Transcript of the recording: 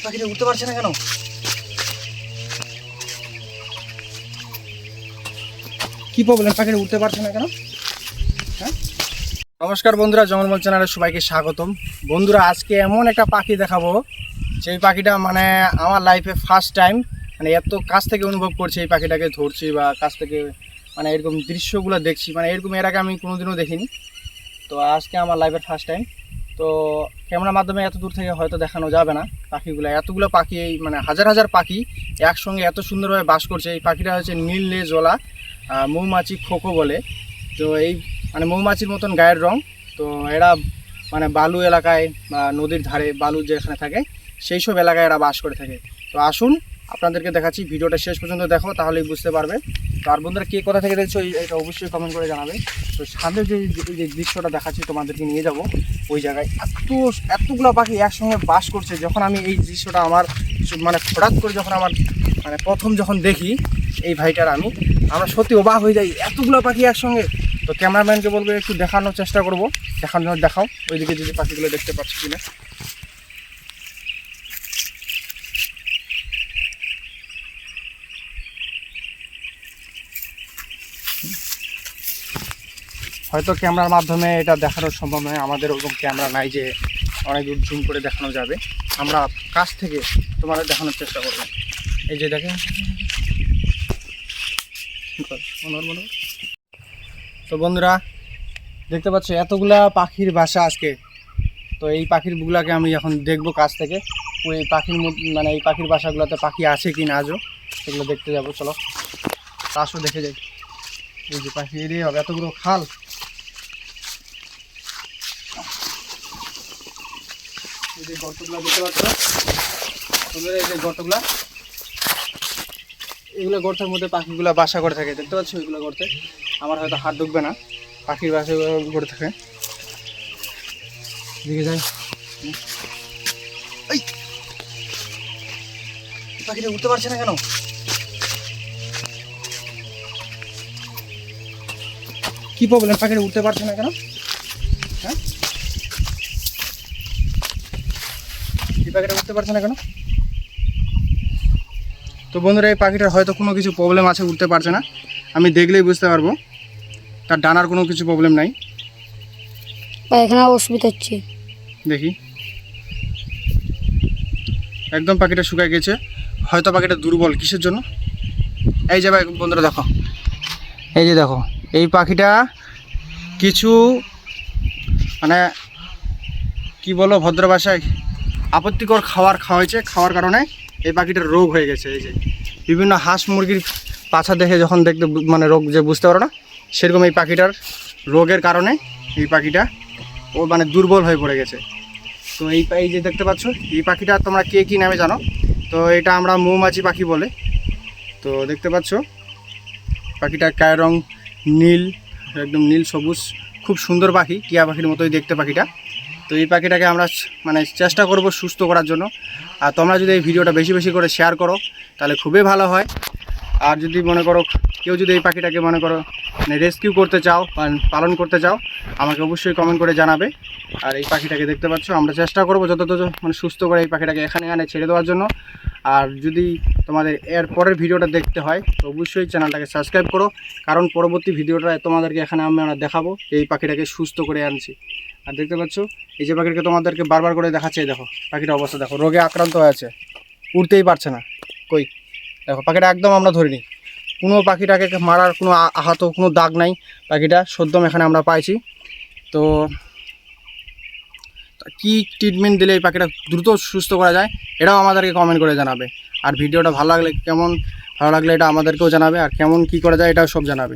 পাখিটা উঠতে পারছে না কেন? কি প্রবলেম, পাখিটা উঠতে পারছে না কেন? হ্যাঁ, নমস্কার বন্ধুরা, জঙ্গলমহল চ্যানেলে সবাইকে স্বাগতম। বন্ধুরা, আজকে এমন একটা পাখি দেখাবো, সেই পাখিটা মানে আমার লাইফে ফার্স্ট টাইম, মানে এত কাছ থেকে অনুভব করছি, এই পাখিটাকে ধরছি বা কাছ থেকে মানে এরকম দৃশ্যগুলো দেখছি, মানে এরকম এর আগে আমি কোনোদিনও দেখিনি। তো আজকে আমার লাইফের ফার্স্ট টাইম। তো ক্যামেরার মাধ্যমে এত দূর থেকে হয়তো দেখানো যাবে না পাখিগুলো, এতগুলো পাখি, এই মানে হাজার হাজার পাখি একসঙ্গে এত সুন্দরভাবে বাস করছে। এই পাখিটা হচ্ছে নীল লেজওয়ালা মৌমাছি খোকো বলে। তো এই মানে মৌমাছির মতন গায়ের রং। তো এরা মানে বালু এলাকায় বা নদীর ধারে বালু যেখানে থাকে সেই সব এলাকায় এরা বাস করে থাকে। তো আসুন আপনাদেরকে দেখাচ্ছি, ভিডিওটা শেষ পর্যন্ত দেখো, তাহলেই বুঝতে পারবে। তো আর বন্ধুরা, কে কোথা থেকে দেখছো এটা অবশ্যই কমেন্ট করে জানাবে। তো সামনে যে দৃশ্যটা দেখাচ্ছি তোমাদেরকে নিয়ে যাব ওই জায়গায়। এতগুলো পাখি একসঙ্গে বাস করছে। যখন আমি এই দৃশ্যটা আমার মানে হঠাৎ করে যখন আমার মানে প্রথম যখন দেখি এই ভাইটার আমরা সত্যি অবাক হয়ে যাই, এতগুলো পাখি একসঙ্গে। তো ক্যামেরাম্যানকে বলবো একটু দেখানোর চেষ্টা করবো, দেখাও ওইদিকে যদি পাখিগুলো দেখতে পাচ্ছি কিনা। হয়তো ক্যামেরার মাধ্যমে এটা দেখানো সম্ভব নয়, আমাদের ওরকম ক্যামেরা নাই যে অনেক দূর জুম করে দেখানো যাবে। আমরা কাছ থেকে তোমাদের দেখানোর চেষ্টা করবো। এই যে দেখেন, তো বন্ধুরা দেখতে পাচ্ছ এতগুলা পাখির বাসা আজকে। তো এই পাখিরগুলাকে আমি এখন দেখবো কাছ থেকে। ওই পাখির মানে এই পাখির বাসাগুলোতে পাখি আছে কি না আজও, সেগুলো দেখতে যাবো। চলো আসো দেখে যাই। এই যে পাখি এরিয়ে হবে, এতগুলো খাল। এই যে গর্তগুলা দেখতে পাচ্ছ, এই যে গর্তগুলা, এগুলো গর্তের মধ্যে পাখিগুলো বাসা করে থাকে, দেখতে পাচ্ছ এগুলো গর্তে। আমার হয়তো হাত ঢুকবে না, পাখির বাসা করে থাকে। দিকে যাই, এই পাখিটা উঠতে পারছে না কেন? কি প্রবলেম, পাখিটা উঠতে পারছে না কেন? হ্যাঁ, এই পাখিটা উঠতে পারছে না কেন? তো বন্ধুরা, এই পাখিটার হয়তো কোনো কিছু প্রবলেম আছে, উঠতে পারছে না। আমি দেখলেই বুঝতে পারবো, তার ডানার কোনো কিছু প্রবলেম নাই। এখানে অসুবিধা হচ্ছে, দেখি একদম পাখিটা শুকায় গেছে। হয়তো পাখিটা দুর্বল, কিসের জন্য? এই যে ভাই বন্ধুরা দেখো, এই যে দেখো, এই পাখিটা কিছু মানে কি বলো ভদ্র ভাষায়, আপত্তিকর খাওয়াইছে, খাওয়ার কারণে এই পাখিটার রোগ হয়ে গেছে। এই যে বিভিন্ন হাঁস মুরগির পাছা দেখে যখন দেখতে মানে রোগ যে বুঝতে পারো না, সেরকম এই পাখিটার রোগের কারণে এই পাখিটা ও মানে দুর্বল হয়ে পড়ে গেছে। তো এই যে দেখতে পাচ্ছ, এই পাখিটা তোমরা কে কী নামে জানো? তো এটা আমরা মৌমাছি পাখি বলে। তো দেখতে পাচ্ছ পাখিটার গায়ের রং নীল, একদম নীল সবুজ, খুব সুন্দর পাখি, টিয়া পাখির মতোই দেখতে পাখিটা। তো এই পাখিটাকে আমরা মানে চেষ্টা করব সুস্থ করার জন্য। আর তোমরা যদি এই ভিডিওটা বেশি বেশি করে শেয়ার করো তাহলে খুবই ভালো হয়। আর যদি মনে করো কেউ যদি এই পাখিটাকে মনে করো মানে রেস্কিউ করতে চাও, পালন করতে চাও, আমাকে অবশ্যই কমেন্ট করে জানাবে। আর এই পাখিটাকে দেখতে পাচ্ছ, আমরা চেষ্টা করবো যতটা মানে সুস্থ করে এই পাখিটাকে এখানে ছেড়ে দেওয়ার জন্য। আর যদি তোমাদের এর পরের ভিডিওটা দেখতে হয় তো অবশ্যই চ্যানেলটাকে সাবস্ক্রাইব করো, কারণ পরবর্তী ভিডিওটা তোমাদেরকে এখানে আমরা দেখাবো এই পাখিটাকে সুস্থ করে আনছি। আর দেখতে পাচ্ছ এই যে পাখিটাকে তোমাদেরকে বারবার করে দেখাচ্ছে, দেখো পাখিটার অবস্থা দেখো, রোগে আক্রান্ত হয়ে আছে, উঠতেই পারছে না। কই দেখো পাখিটা একদম আমরা ধরিনি, কোনো পাখিটাকে মারার কোনো আহত কোনো দাগ নাই, পাখিটা সদ্যম এখানে আমরা পাইছি। তো কি ট্রিটমেন্ট দিলে এই পাখিটা দ্রুত সুস্থ করা যায় এটাও আমাদেরকে কমেন্ট করে জানাবে। আর ভিডিওটা ভালো লাগলে এটা আমাদেরকেও জানাবে, আর কেমন কি করা যায় এটাও সব জানাবে।